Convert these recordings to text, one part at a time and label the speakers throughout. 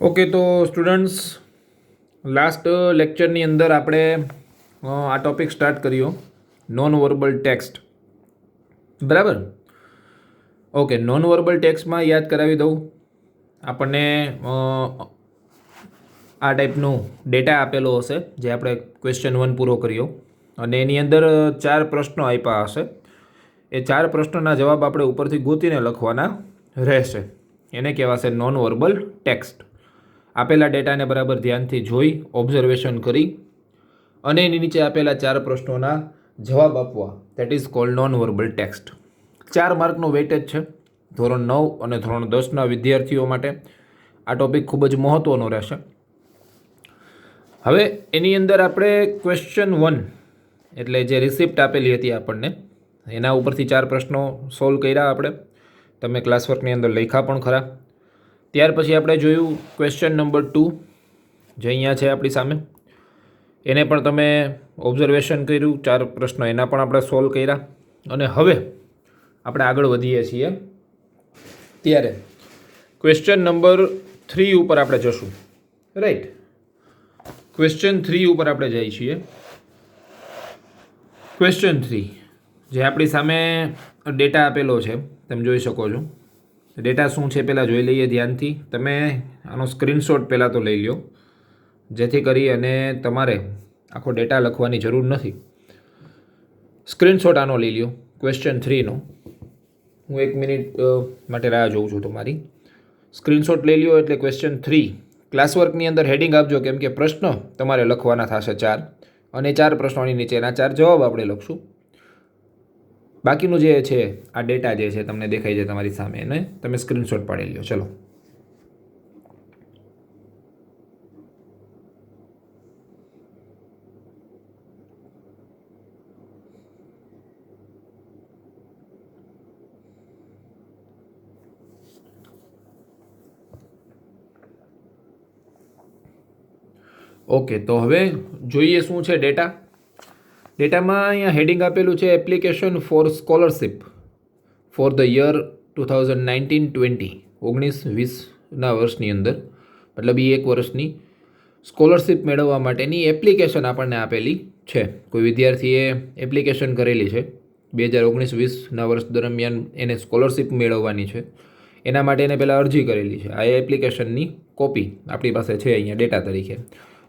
Speaker 1: Okay, તો students, last લેક્ચરની અંદર આપણે આ ટોપિક સ્ટાર્ટ કર્યો, નોન વર્બલ ટેક્સ્ટ. બરાબર? ઓકે, નોન વર્બલ ટેક્સ્ટમાં યાદ કરાવી દઉં, આપણને આ ટાઈપનું ડેટા આપેલો હશે જે આપણે ક્વેશ્ચન 1 પૂરો કર્યો, અને એની અંદર 4 પ્રશ્નો આપ્યા હશે. એ 4 પ્રશ્નોના જવાબ આપણે ઉપરથી ગોતીને લખવાના રહેશે. એને કહેવાશે નોન વર્બલ ટેક્સ્ટ. આપેલા ડેટાને બરાબર ધ્યાનથી જોઈ, ઓબ્ઝર્વેશન કરી અને એની નીચે આપેલા 4 પ્રશ્નોના જવાબ આપવા, that is called non verbal text. 4 માર્કનું વેટેજ છે ધોરણ 9 અને ધોરણ 10ના વિદ્યાર્થીઓ માટે. આ ટોપિક ખૂબ જ મહત્ત્વનો રહેશે. હવે એની અંદર આપણે ક્વેશ્ચન 1 એટલે જે રિસિપ્ટ આપેલી હતી આપણને, એના ઉપરથી 4 પ્રશ્નો સોલ્વ કર્યા આપણે. તમે ક્લાસવર્કની અંદર લખ્યા પણ ખરા. ત્યાર પછી આપણે જોયું ક્વેશ્ચન નંબર 2 જે અહીંયા છે આપણી સામે. એને પણ તમે ઓબ્ઝર્વેશન કર્યું, 4 પ્રશ્નો એના પણ આપણે સોલ્વ કર્યા. અને હવે આપણે આગળ વધીએ છીએ ત્યારે ક્વેશ્ચન નંબર 3 ઉપર આપણે જશું. રાઈટ, ક્વેશ્ચન 3 ઉપર આપણે જઈએ છીએ. ક્વેશ્ચન 3 જે આપણી સામે ડેટા આપેલો છે, તમે જોઈ શકો છો. ડેટા શું છે પહેલાં જોઈ લઈએ ધ્યાનથી. તમે આનો સ્ક્રીનશોટ પહેલાં તો લઈ લો, જેથી કરી અને તમારે આખો ડેટા લખવાની જરૂર નથી. સ્ક્રીનશોટ આનો લઈ લો ક્વેશ્ચન 3નો. હું 1 મિનિટ માટે રાહ જોઉં છું તમારી. સ્ક્રીનશોટ લઈ લો એટલે ક્વેશ્ચન 3 ક્લાસવર્કની અંદર હેડિંગ આપજો, કેમ કે પ્રશ્ન તમારે લખવાના થશે 4, અને 4 પ્રશ્નોની નીચેના 4 જવાબ આપણે લખશું. બાકીનું જે છે આ ડેટા જે છે તમને દેખાય છે તમારી સામે, એને તમે સ્ક્રીનશોટ પાડી લો. ચલો, ઓકે. તો હવે જોઈએ શું છે ડેટા. ડેટામાં અહીંયા હેડિંગ આપેલું છે application for scholarship for the year 2019-20, 19-20ના વર્ષની અંદર, મતલબ એ 1 વર્ષની સ્કોલરશિપ મેળવવા માટેની એપ્લિકેશન આપણને આપેલી છે. કોઈ વિદ્યાર્થીએ એપ્લિકેશન કરેલી છે 2019-20ના વર્ષ દરમિયાન એને સ્કોલરશિપ મેળવવાની છે. એના માટે એને પહેલાં અરજી કરેલી છે. આ એપ્લિકેશનની કોપી આપણી પાસે છે અહીંયા ડેટા તરીકે.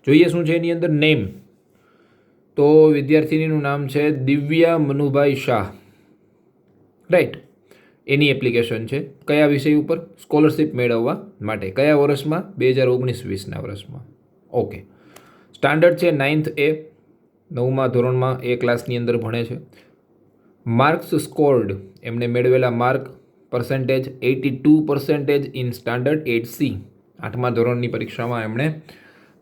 Speaker 1: જોઈએ શું છે એની અંદર. નેમ, તો વિદ્યાર્થીનીનું નામ છે દિવ્યા મનુભાઈ શાહ. રાઈટ, એની એપ્લિકેશન છે. કયા વિષય ઉપર? સ્કોલરશિપ મેળવવા માટે. કયા વર્ષમાં? 2019-20ના વર્ષમાં. ઓકે. સ્ટાન્ડર્ડ છે 9th A, 9મા ધોરણમાં A ક્લાસની અંદર ભણે છે. માર્ક્સ સ્કોર્ડ, એમને મેળવેલા mark percentage 82% in standard 8C. 8મા ધોરણની પરીક્ષામાં એમણે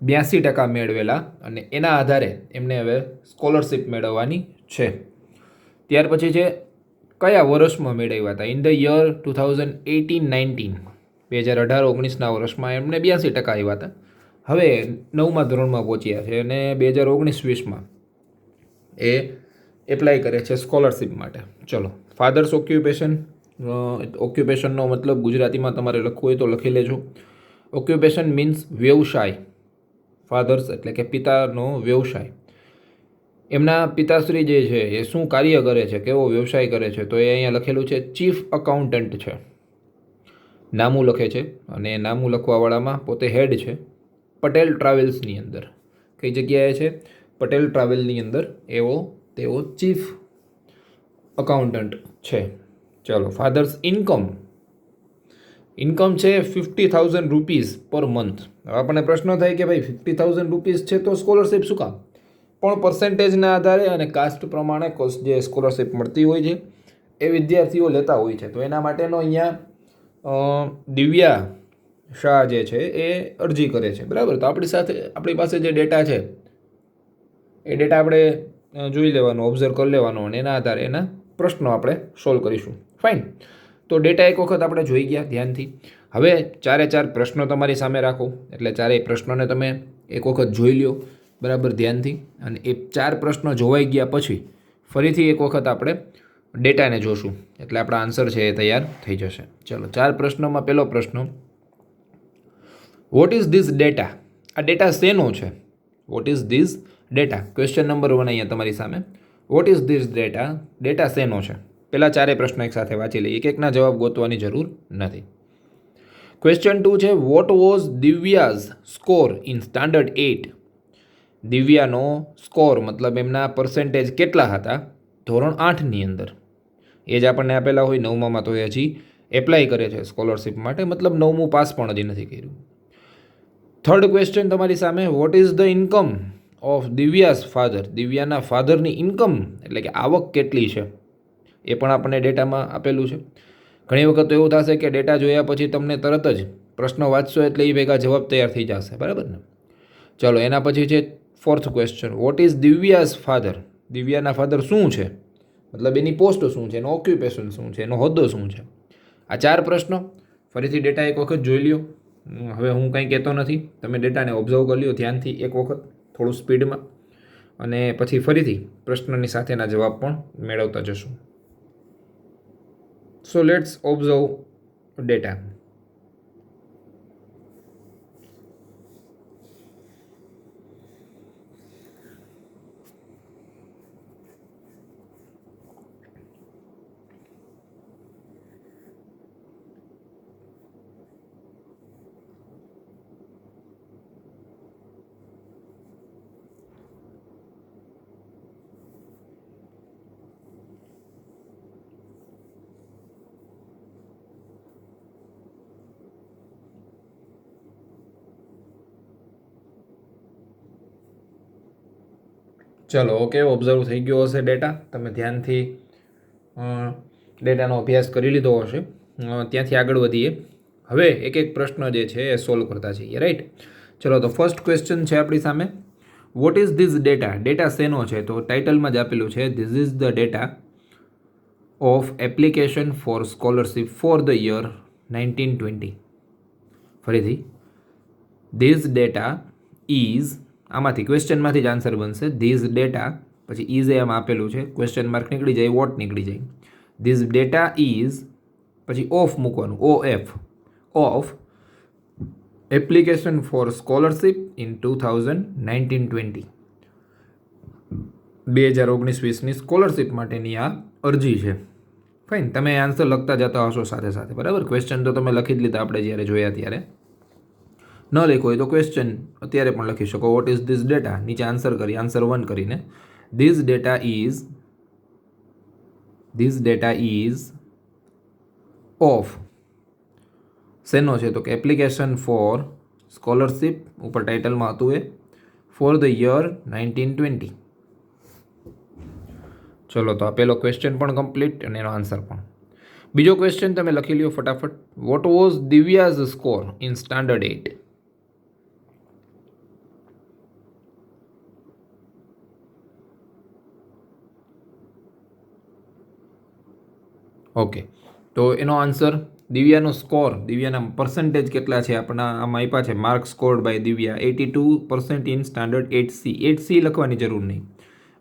Speaker 1: 82% મેળવેલા, અને એના આધારે એમને હવે સ્કોલરશિપ મેળવવાની છે. ત્યાર પછી છે કયા વર્ષમાં મેળવ્યા હતા? ઇન ધ યર 2018-19, 2018-19ના વર્ષમાં એમને 82% આવ્યા હતા. હવે 9મા ધોરણમાં પહોંચ્યા છે અને 2019-20માં એ એપ્લાય કરે છે સ્કોલરશિપ માટે. ચલો, ફાધર્સ ઓક્યુપેશન. ઓક્યુપેશનનો મતલબ ગુજરાતીમાં તમારે લખવું હોય તો લખી લેજો. ઓક્યુપેશન મીન્સ વ્યવસાય. ફાધર્સ એટલે કે પિતાનો વ્યવસાય. એમના પિતાશ્રી જે છે એ શું કાર્ય કરે છે, કેવો વ્યવસાય કરે છે, તો એ અહીંયા લખેલું છે ચીફ અકાઉન્ટન્ટ છે. નામું લખે છે, અને નામું લખવાવાળામાં પોતે હેડ છે. પટેલ ટ્રાવેલ્સની અંદર. કઈ જગ્યાએ છે? પટેલ ટ્રાવેલની અંદર તેઓ ચીફ અકાઉન્ટન્ટ છે. ચલો, ફાધર્સ ઇન્કમ. ઇન્કમ છે 50,000 રૂપીઝ પર મંથ. હવે આપણને પ્રશ્ન થાય કે ભાઈ 50,000 રૂપીઝ છે તો સ્કોલરશિપ શું કામ? પણ પર્સન્ટેજના આધારે અને કાસ્ટ પ્રમાણે જે સ્કોલરશિપ મળતી હોય છે એ વિદ્યાર્થીઓ લેતા હોય છે. તો એના માટેનો અહીંયા દિવ્યા શાહ જે છે એ અરજી કરે છે. બરાબર? તો આપણી પાસે જે ડેટા છે એ ડેટા આપણે જોઈ લેવાનો, ઓબ્ઝર્વ કરી લેવાનો, અને એના આધારે એના પ્રશ્નો આપણે સોલ્વ કરીશું. ફાઇન. તો ડેટા એક વખત આપણે જોઈ ગયા ધ્યાનથી. હવે 4 પ્રશ્નો તમારી સામે રાખો, એટલે 4 પ્રશ્નોને તમે એક વખત જોઈ લ્યો બરાબર ધ્યાનથી. અને એ 4 પ્રશ્નો જોવાઈ ગયા પછી ફરીથી એક વખત આપણે ડેટાને જોશું, એટલે આપણા આન્સર છે એ તૈયાર થઈ જશે. ચલો, 4 પ્રશ્નોમાં પહેલો પ્રશ્ન, વોટ ઇઝ ધીસ ડેટા? આ ડેટા શેનો છે? What is this data? Question number 1 અહીંયા તમારી સામે. What is this data? Data શેનો છે? પહેલા ચારે પ્રશ્નો એક સાથે વાંચી લઈએ, એક એકના જવાબ ગોતવાની જરૂર નથી. ક્વેશ્ચન 2 છે, what was Divya's score in standard 8? દિવ્યાનો સ્કોર મતલબ એમના પર્સન્ટેજ કેટલા હતા ધોરણ 8ની અંદર? એ જ આપણને આપેલા હોય 9મામાં, તો એ હજી એપ્લાય કરે છે સ્કોલરશિપ માટે, મતલબ 9મું પાસ પણ હજી નથી કર્યું. થર્ડ ક્વેશ્ચન તમારી સામે, what is the income of Divya's father? દિવ્યાના ફાધરની ઇન્કમ એટલે કે આવક કેટલી છે એ પણ આપણને ડેટામાં આપેલું છે. ઘણી વખત તો એવું થશે કે ડેટા જોયા પછી તમને તરત જ પ્રશ્ન વાંચશો એટલે એ ભેગા જવાબ તૈયાર થઈ જશે, બરાબર ને? ચલો, એના પછી છે fourth question, what is Divya's father? દિવ્યાના ફાધર શું છે, મતલબ એની પોસ્ટ શું છે, એનો ઓક્યુપેશન શું છે, એનો હોદ્દો શું છે? આ 4 પ્રશ્નો. ફરીથી ડેટા એક વખત જોઈ લ્યો. હવે હું કંઈ કહેતો નથી, તમે ડેટાને ઓબ્ઝર્વ કરી લ્યો ધ્યાનથી એક વખત, થોડું સ્પીડમાં, અને પછી ફરીથી પ્રશ્નની સાથેના જવાબ પણ મેળવતા જશું. So let's observe data. ચલો, ઓકે, ઓબ્ઝર્વ થઈ ગયો હશે ડેટા. તમે ધ્યાનથી ડેટાનો અભ્યાસ કરી લીધો હશે. ત્યાંથી આગળ વધીએ. હવે એક એક પ્રશ્ન જે છે એ સોલ્વ કરતા જઈએ, રાઈટ? ચલો, તો ફર્સ્ટ ક્વેશ્ચન છે આપણી સામે, what is this data? Data શેનો છે? તો ટાઇટલમાં જ આપેલું છે, this is the data of application for scholarship for the year 1920. ફરીથી, ધીસ ડેટા ઇઝ, આમાંથી ક્વેશ્ચનમાંથી જ આન્સર બનશે. ધીસ ડેટા, પછી ઇઝ એમ આપેલું છે, ક્વેશ્ચન માર્ક નીકળી જાય, વોટ નીકળી જાય. ધીસ ડેટા ઇઝ, પછી ઓફ મૂકવાનું, OF, of application for scholarship in 2019-20. 2019-20ની સ્કોલરશિપ માટેની આ અરજી છે. ફાઇન, તમે આન્સર લખતા જતા હશો સાથે સાથે, બરાબર? ક્વેશ્ચન તો તમે લખી જ લીધા આપણે જ્યારે જોયા ત્યારે. ન લખ્યો હોય તો ક્વેશ્ચન અત્યારે પણ લખી શકો, વોટ ઇઝ ધીસ ડેટા, નીચે આન્સર કરી, આન્સર 1 કરીને. ધીસ ડેટા ઇઝ ઓફ શેનો છે? તો કે એપ્લિકેશન ફોર સ્કોલરશિપ, ઉપર ટાઇટલમાં હતું એ, ફોર ધ યર 1920. ચલો, તો આ પહેલો ક્વેશ્ચન પણ કમ્પ્લીટ અને એનો આન્સર પણ. બીજો ક્વેશ્ચન તમે લખી લ્યો ફટાફટ, what was Divya's score in standard 8? Okay, તો એનો આન્સર, દિવ્યાનો સ્કોર, દિવ્યાના પર્સન્ટેજ કેટલા છે આપણા આમાં આપ્યા છે, mark scored by Divya 82% in standard 8C. 8C લખવાની જરૂર નહીં,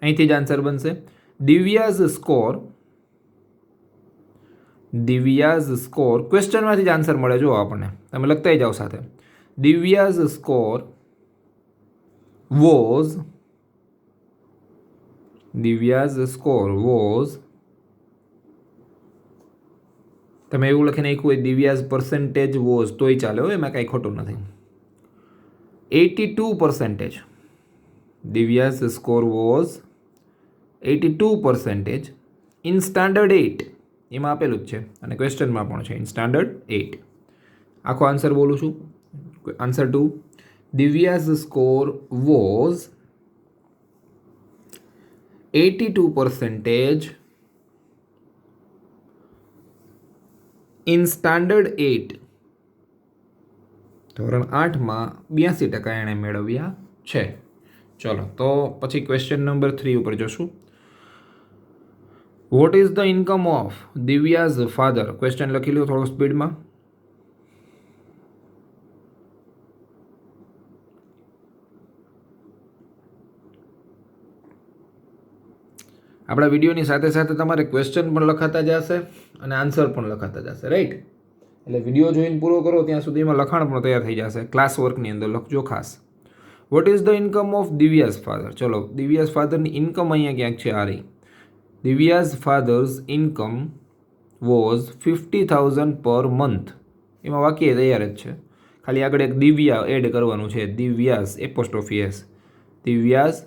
Speaker 1: અહીંથી જ આન્સર બનશે. દિવ્યાઝ સ્કોર ક્વેશ્ચનમાંથી જ આન્સર મળે, જો આપણને, તમે લખતા જાઓ સાથે. દિવ્યાઝ સ્કોર વોઝ તમે એવું લખી નાખ્યું હોય દિવ્યાઝ પર્સન્ટેજ વોઝ તોય ચાલે, હોય એમાં કાંઈ ખોટું નથી. 82%. Divya's score was 82% in standard 8, એમાં આપેલું જ છે અને ક્વેશ્ચનમાં પણ છે, ઇન સ્ટાન્ડર્ડ 8. આખો આન્સર બોલું છું. Answer 2, Divya's score was 82% in standard 8. ધોરણ 8માં 82% એણે મેળવ્યા છે. ચલો, તો પછી ક્વેશ્ચન નંબર 3 ઉપર જશું. Vote is the income of Divya's father? Question લખી લો થોડો સ્પીડમાં. આપણા વિડીયોની સાથે સાથે તમારે ક્વેશ્ચન પણ લખાતા જશે અને આન્સર પણ લખાતા જશે, રાઈટ? એટલે વિડીયો જોઈને પૂરો કરો ત્યાં સુધીમાં લખાણ પણ તૈયાર થઈ જશે. ક્લાસ વર્કની અંદર લખજો ખાસ. Vote is the income of Divya's father? ચલો, દિવ્યાઝ ફાધરની ઇન્કમ અહીંયા ક્યાંક છે. આ રહી. Divya's father's income was 50,000 per month. એમાં વાક્ય તૈયાર જ છે, ખાલી આગળ એક દિવ્યા એડ કરવાનું છે. દિવ્યાઝ એપોસ્ટ્રોફી એસ, દિવ્યાઝ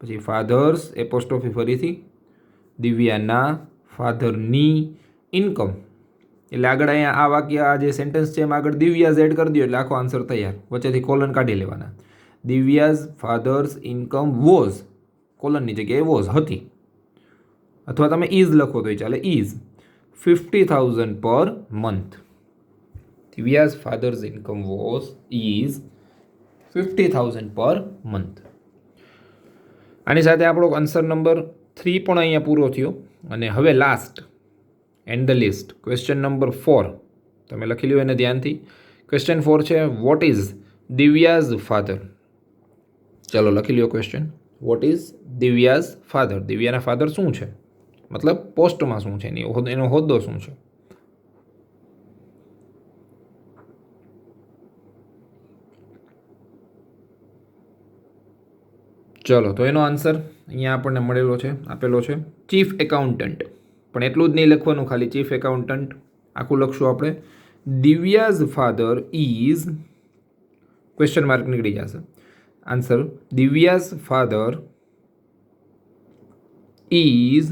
Speaker 1: પછી ફાધર્સ એપોસ્ટ્રોફી ફરીથી, દિવ્યાના ફાધરની ઇન્કમ. એટલે આગળ અહીંયા આ વાક્ય, આ જે સેન્ટેન્સ છે એમાં આગળ દિવ્યાઝ એડ કરી દો એટલે આખો આન્સર તૈયાર. વચ્ચેથી કોલન કાઢી લેવાના. દિવ્યાઝ ફાધર્સ ઇન્કમ વોઝ, કોલનની જગ્યાએ વોઝ હતી, અથવા તમે ઇઝ લખો તોય ચાલે. Is 50,000 per month. Divya's father's income was is 50,000 per month. આની સાથે આપણો આન્સર નંબર 3 પણ અહીંયા પૂરો થયો. અને હવે last and the list, question number 4 તમે લખી લ્યો એને ધ્યાનથી. ક્વેશ્ચન 4 છે, વોટ ઇઝ દિવ્યાઝ ફાધર? ચલો લખી લ્યો question. What is Divya's father? દિવ્યાના ફાધર શું છે, મતલબ પોસ્ટમાં શું છે, એનો હોદ્દો શું છે? ચલો, તો એનો આન્સર અહીંયા આપણને મળેલો છે, આપેલો છે ચીફ એકાઉન્ટન્ટ. પણ એટલું જ નહીં લખવાનું, ખાલી ચીફ એકાઉન્ટન્ટ આખું લખશું આપણે. Divya's father is, question mark નીકળી જશે. Answer, Divya's father is,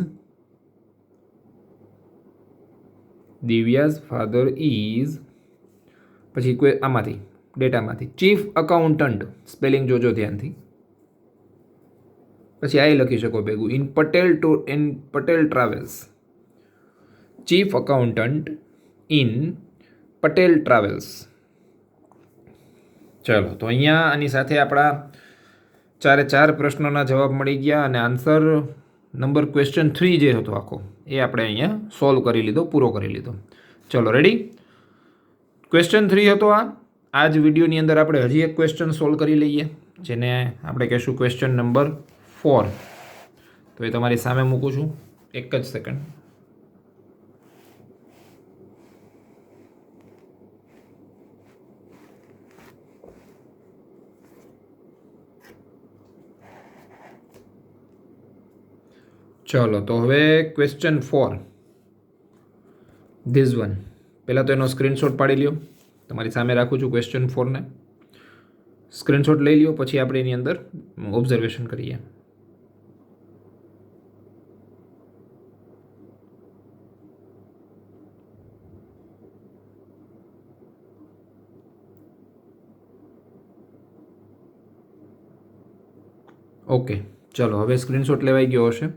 Speaker 1: Divya's father is, પછી કોઈ આમાંથી ડેટામાંથી ચીફ અકાઉન્ટન્ટ, સ્પેલિંગ જોજો ધ્યાનથી. પછી આ લખી શકો ભેગું, in Patel travels. Chief accountant in Patel travels. ચલો, તો અહીંયા આની સાથે આપણા 4 પ્રશ્નોના જવાબ મળી ગયા અને આન્સર નંબર ક્વેશ્ચન 3 જે હતો આખો એ આપણે અહીંયા સોલ્વ કરી લીધો, પૂરો કરી લીધો. ચલો રેડી. ક્વેશ્ચન 3 હતો આ જ વિડીયોની અંદર આપણે હજી એક ક્વેશ્ચન સોલ્વ કરી લઈએ, જેને આપણે કહેશું ક્વેશ્ચન નંબર 4. તો એ તમારી સામે મૂકું છું, એક જ સેકન્ડ. ચલો, તો હવે ક્વેશ્ચન 4, ધીસ વન. પહેલાં તો એનો સ્ક્રીનશોટ પાડી લ્યો. તમારી સામે રાખું છું ક્વેશ્ચન 4ને. સ્ક્રીનશોટ લઈ લ્યો, પછી આપણે એની અંદર ઓબ્ઝર્વેશન કરીએ. ઓકે, ચલો હવે સ્ક્રીનશોટ લેવાઈ ગયો હશે.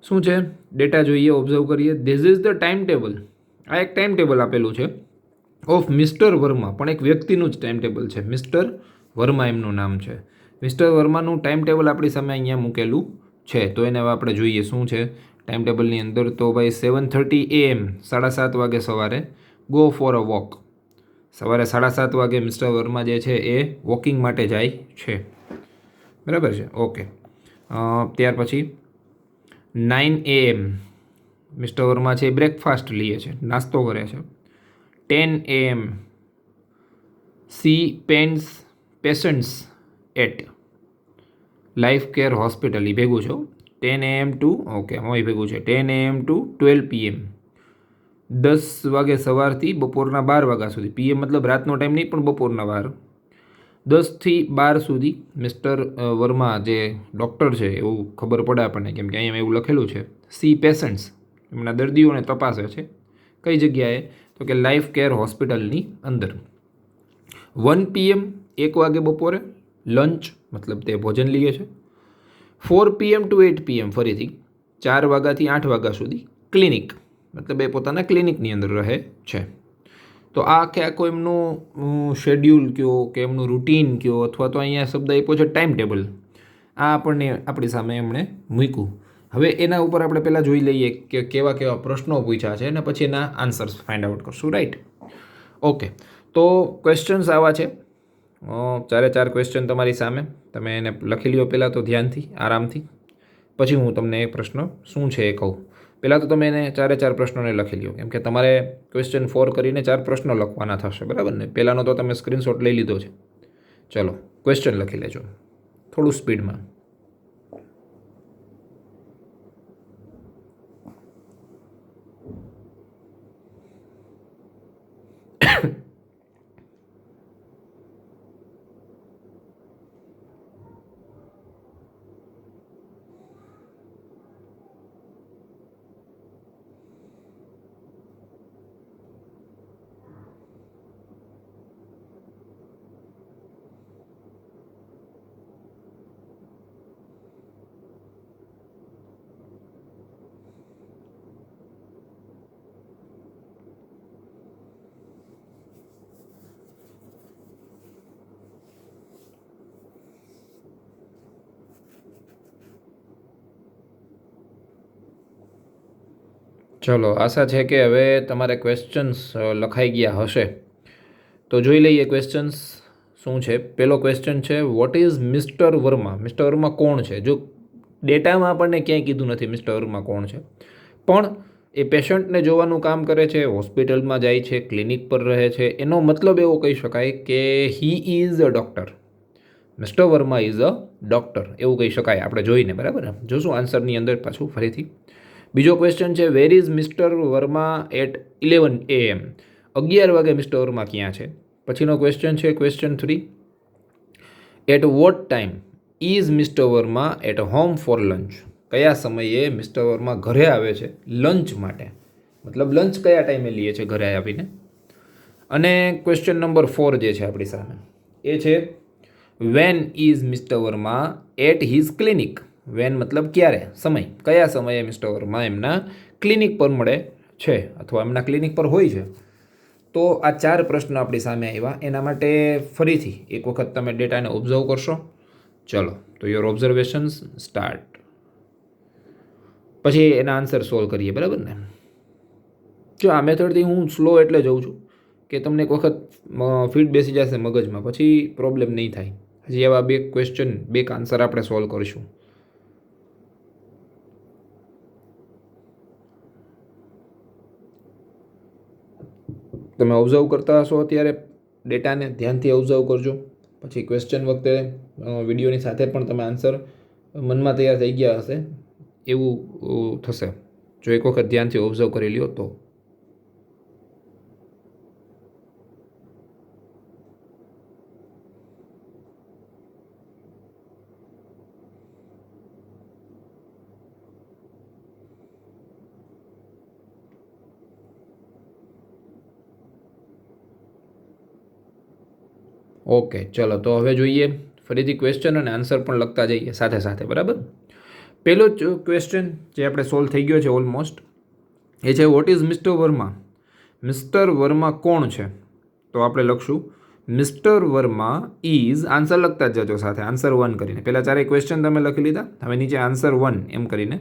Speaker 1: શું છે ડેટા જોઈએ, ઓબ્ઝર્વ કરીએ. This is the time table. આ એક ટાઈમ ટેબલ આપેલું છે ઓફ મિસ્ટર વર્મા, પણ એક વ્યક્તિનું જ ટાઈમ ટેબલ છે. મિસ્ટર વર્મા એમનું નામ છે. મિસ્ટર વર્માનું ટાઈમ ટેબલ આપણી સામે અહીંયા મૂકેલું છે. તો એને હવે આપણે જોઈએ શું છે ટાઈમ ટેબલની અંદર. તો ભાઈ 7:30 AM, 7:30 વાગે સવારે ગો ફોર અ વોક. સવારે 7:30 વાગે મિસ્ટર વર્મા જે છે એ વોકિંગ માટે જાય છે. બરાબર છે, ઓકે. ત્યાર પછી 9 AM મિસ્ટર વર્મા છે બ્રેકફાસ્ટ લે છે, નાસ્તો કરે છે. 10 AM see patients at life care Hospital. એ ભેગું છે 10 AM ટુ, ઓકે હું ભેગું છે 10 AM ટુ 12 PM. 10 વાગે સવારથી બપોરના 12 વાગ્યા સુધી. PM મતલબ રાતનો ટાઈમ નહીં, પણ બપોરના 12. 10 થી 12 સુધી મિસ્ટર વર્મા જે ડૉક્ટર છે એવું ખબર પડે આપણને, કેમ કે અહીંયા એવું લખેલું છે સી પેશન્ટ્સ, એમના દર્દીઓને તપાસે છે. કઈ જગ્યાએ? તો કે લાઈફ કેર હોસ્પિટલની અંદર. 1 PM 1 વાગે બપોરે લંચ, મતલબ તે ભોજન લે છે. 4 PM ટુ 8 PM ફરીથી 4 વાગ્યાથી 8 વાગ્યા સુધી ક્લિનિક, મતલબ એ પોતાના ક્લિનિકની અંદર રહે છે. તો આ કે આખો એમનું શેડ્યુલ કયો કે એમનું રૂટીન કયો, અથવા તો અહીંયા શબ્દ આપ્યો છે ટાઈમ ટેબલ, આ આપણને આપણી સામે એમણે મૂક્યું. હવે એના ઉપર આપણે પહેલાં જોઈ લઈએ કે કેવા કેવા પ્રશ્નો પૂછ્યા છે અને પછી એના આન્સર્સ ફાઇન્ડ આઉટ કરશું, રાઈટ? ઓકે, તો ક્વેશ્ચન્સ આવા છે. 4 ક્વેશ્ચન તમારી સામે, તમે એને લખી લ્યો પહેલાં તો ધ્યાનથી, આરામથી. પછી હું તમને એ પ્રશ્ન શું છે એ કહું. પહેલાં તો તમે એને 4 પ્રશ્નોને લખી લો, કેમ કે તમારે ક્વેશ્ચન 4 કરીને 4 પ્રશ્નો લખવાના થશે, બરાબર ને? પહેલાંનો તો તમે સ્ક્રીનશોટ લઈ લીધો છે. ચલો ક્વેશ્ચન લખી લેજો થોડું સ્પીડમાં. ચલો, આશા છે કે હવે તમારે ક્વેશ્ચન્સ લખાઈ ગયા હશે. તો જોઈ લઈએ ક્વેશ્ચન્સ શું છે. પહેલો ક્વેશ્ચન છે, what is mister Verma? Mister Verma કોણ છે? જો ડેટામાં આપણને ક્યાંય કીધું નથી મિસ્ટર વર્મા કોણ છે, પણ એ પેશન્ટને જોવાનું કામ કરે છે, હોસ્પિટલમાં જાય છે, ક્લિનિક પર રહે છે. એનો મતલબ એવો કહી શકાય કે he is a doctor. Mister Verma is a doctor એવું કહી શકાય આપણે જોઈને, બરાબર ને? જોશું આન્સરની અંદર પાછું ફરીથી. બીજો ક્વેશ્ચન છે, where is mister Verma at 11 AM? 11 વાગે મિસ્ટર વર્મા ક્યાં છે? પછીનો ક્વેશ્ચન છે question 3, at what time is mister Verma at home for lunch? કયા સમયે મિસ્ટર વર્મા ઘરે આવે છે લંચ માટે? મતલબ લંચ કયા ટાઈમે લઈએ છે ઘરે આવીને? અને ક્વેશ્ચન નંબર 4 જે છે આપણી સામે એ છે, when is mister Verma at his clinic? When મતલબ ક્યારે, સમય, કયા સમયે મિસ્ટર વર્મા એમના ક્લિનિક પર મળે છે અથવા એમના ક્લિનિક પર હોય છે? તો આ 4 પ્રશ્નો આપણી સામે આવ્યા. એના માટે ફરીથી એક વખત તમે ડેટાને ઓબ્ઝર્વ કરશો. ચલો, તો યોર ઓબ્ઝર્વેશન્સ સ્ટાર્ટ. પછી એના આન્સર સોલ્વ કરીએ, બરાબર ને? જો આ મેથડથી હું સ્લો એટલે જઉં છું કે તમને એક વખત ફીટ બેસી જશે મગજમાં, પછી પ્રોબ્લેમ નહીં થાય. હજી એવા 2 ક્વેશ્ચન 2 આન્સર આપણે સોલ્વ કરીશું. તમે ઓબ્ઝર્વ કરતા હશો અત્યારે ડેટાને, ધ્યાનથી ઓબ્ઝર્વ કરજો. પછી ક્વેશ્ચન વખતે વિડીયોની સાથે પણ તમે આન્સર મનમાં તૈયાર થઈ ગયા હશે એવું થશે જો એક વખત ધ્યાનથી ઓબ્ઝર્વ કરી લ્યો તો. ઓકે, ચલો તો હવે જોઈએ ફરીથી ક્વેશ્ચન અને આન્સર પણ લખતા જઈએ સાથે સાથે, બરાબર? પહેલો જ ક્વેશ્ચન જે આપણે સોલ્વ થઈ ગયો છે ઓલમોસ્ટ, એ છે what is mister Verma? Mister Verma કોણ છે? તો આપણે લખશું મિસ્ટર વર્મા ઇઝ, આન્સર લખતા જ જજો સાથે, આન્સર 1 કરીને. પહેલાં 4 ક્વેશ્ચન તમે લખી લીધા, હવે નીચે આન્સર 1 એમ કરીને.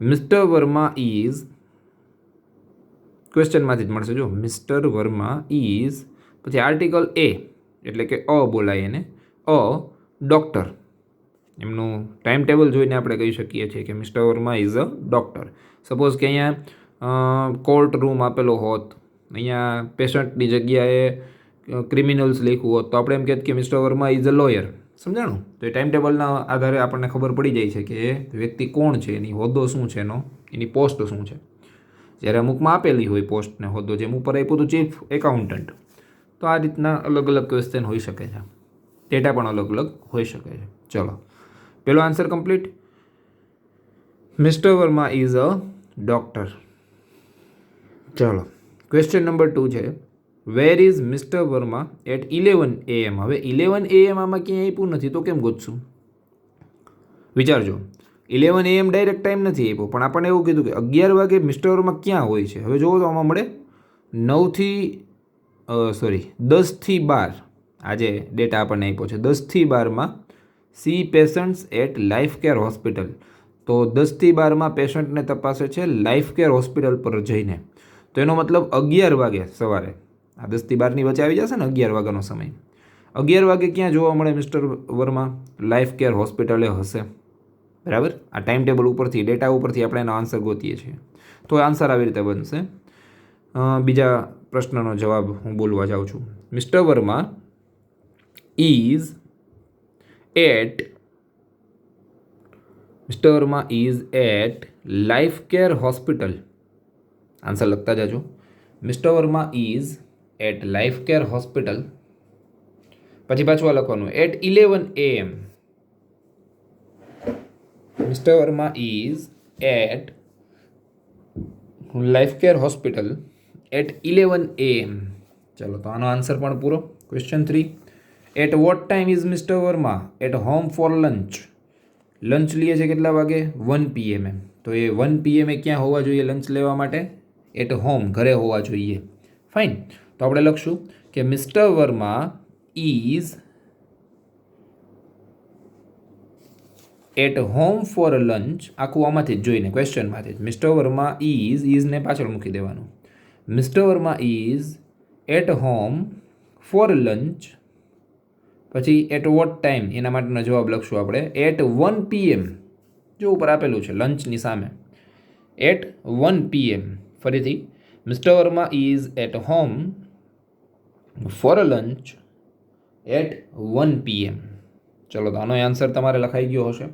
Speaker 1: મિસ્ટર વર્મા ઇઝ, ક્વેશ્ચનમાંથી જ મળશે, જો મિસ્ટર વર્મા ઇઝ, પછી આર્ટિકલ એ એટલે કે અ બોલાય એને, અ ડૉક્ટર. એમનું ટાઈમ ટેબલ જોઈને આપણે કહી શકીએ છીએ કે mister Verma is a doctor. Suppose કે અહીંયા કોર્ટ રૂમ આપેલો હોત, અહીંયા પેશન્ટની જગ્યાએ ક્રિમિનલ્સ લખ્યું હોત, તો આપણે એમ કહેત કે mister Verma is a lawyer. સમજાણું? તો એ ટાઈમ ટેબલના આધારે આપણને ખબર પડી જાય છે કે એ વ્યક્તિ કોણ છે, એની હોદ્દો શું છે, એની પોસ્ટ શું છે. જ્યારે અમુકમાં આપેલી હોય પોસ્ટને હોદ્દો, જેમ ઉપર આપ્યું હતું ચીફ એકાઉન્ટન્ટ, તો આ રીતના અલગ અલગ ક્વેશ્ચન હોઈ શકે છે, ડેટા પણ અલગ અલગ હોઈ શકે છે. ચલો, પહેલો answer complete. Mister Verma is a doctor. ચલો, ક્વેશ્ચન નંબર 2 છે, where is mister Verma at 11 AM? હવે 11 AM આમાં ક્યાંય આપ્યું નથી, તો કેમ ગોતશું? વિચારજો, 11 AM ડાયરેક્ટ ટાઈમ નથી આપ્યો, પણ આપણને એવું કીધું કે 11 વાગે મિસ્ટર વર્મા ક્યાં હોય છે. હવે જોવો તો આમાં મળે 10 થી 12. આજે ડેટા આપણને આપ્યો છે 10 થી 12માં see patients at life care Hospital. તો 10 થી 12માં પેશન્ટને તપાસે છે લાઈફ કેર હોસ્પિટલ પર જઈને. તો એનો મતલબ 11 વાગે સવારે, આ 10 થી 12ની વચ્ચે આવી જશે ને 11 વાગ્યાનો સમય. 11 વાગે ક્યાં જોવા મળે મિસ્ટર વર્મા? લાઈફ કેર હોસ્પિટલે હશે. બરાબર, આ ટાઈમ ટેબલ ઉપરથી ડેટા ઉપરથી આપણે એનો આન્સર ગોતીએ છીએ. તો આન્સર આવી રીતે બનશે. બીજા પ્રશ્નનો જવાબ હું બોલવા જાઉં છું. Mister Verma is at life care hospital. Answer લખતા જાજો. Mister Verma is at life care hospital. પછી પાછું આ લખવાનું at 11 AM. Mister Verma is at life care hospital at 11 AM. ચલો, તો આનો આન્સર પણ પૂરો. Question 3. At what time is mister Verma at home for lunch. Lunch લઈએ છે કેટલા વાગે? 1 PM. તો એ 1 PM ક્યાં હોવા જોઈએ લંચ લેવા માટે? એટ હોમ, ઘરે હોવા જોઈએ. ફાઇન. તો આપણે લખશું કે mister Verma is at home for lunch. આખું આમાંથી જ જોઈને ક્વેશ્ચનમાંથી જ. મિસ્ટર વર્મા ઇઝને પાછળ મૂકી દેવાનું. Mister Verma is at home for lunch. પછી એટ વોટ ટાઈમ, એના માટેનો જવાબ લખશું આપણે એટ 1 PM. જો ઉપર આપેલું છે લંચની સામે, એટ 1 PM. ફરીથી, mister Verma is at home for lunch at 1 PM. ચલો, તો આનો આન્સર તમારે લખાઈ ગયો હશે.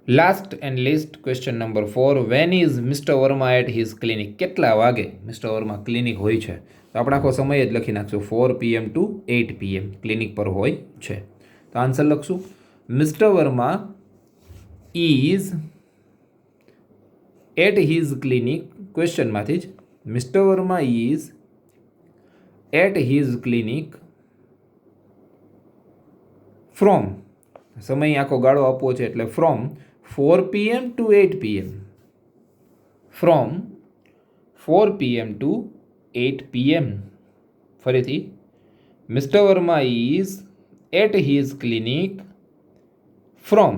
Speaker 1: Last and list question number 4. When is mister Verma at his clinic. કેટલા વાગે મિસ્ટર વર્મા ક્લિનિક હોય છે? તો આપણે આખો સમય જ લખી નાખશું 4 PM ટુ 8 PM ક્લિનિક પર હોય છે. તો આન્સર લખશું mister Verma is at his clinic. ક્વેશ્ચનમાંથી જ mister Verma is at his clinic from, સમય આખો ગાળો આપવો છે એટલે from 4 PM to 8 PM. From 4 PM to 8 PM. ફરીથી, mister Verma is at his clinic from,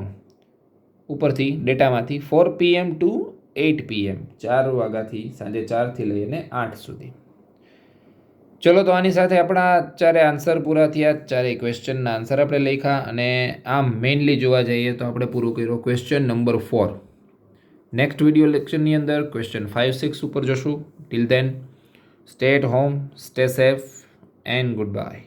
Speaker 1: ઉપરથી ડેટામાંથી 4 PM ટુ 8 PM. 4 વાગ્યાથી સાંજે 4થી લઈને 8 સુધી. ચલો, તો આની સાથે આપણા ચારે આન્સર પૂરા થયા. ચારેય ક્વેશ્ચનના આન્સર આપણે લખ્યા. અને આમ મેઇનલી જોવા જઈએ તો આપણે પૂરો કર્યો ક્વેશ્ચન નંબર 4. નેક્સ્ટ વિડીયો લેક્ચરની અંદર ક્વેશ્ચન 5, 6 ઉપર જશું. Till then, stay at home, stay safe and good by.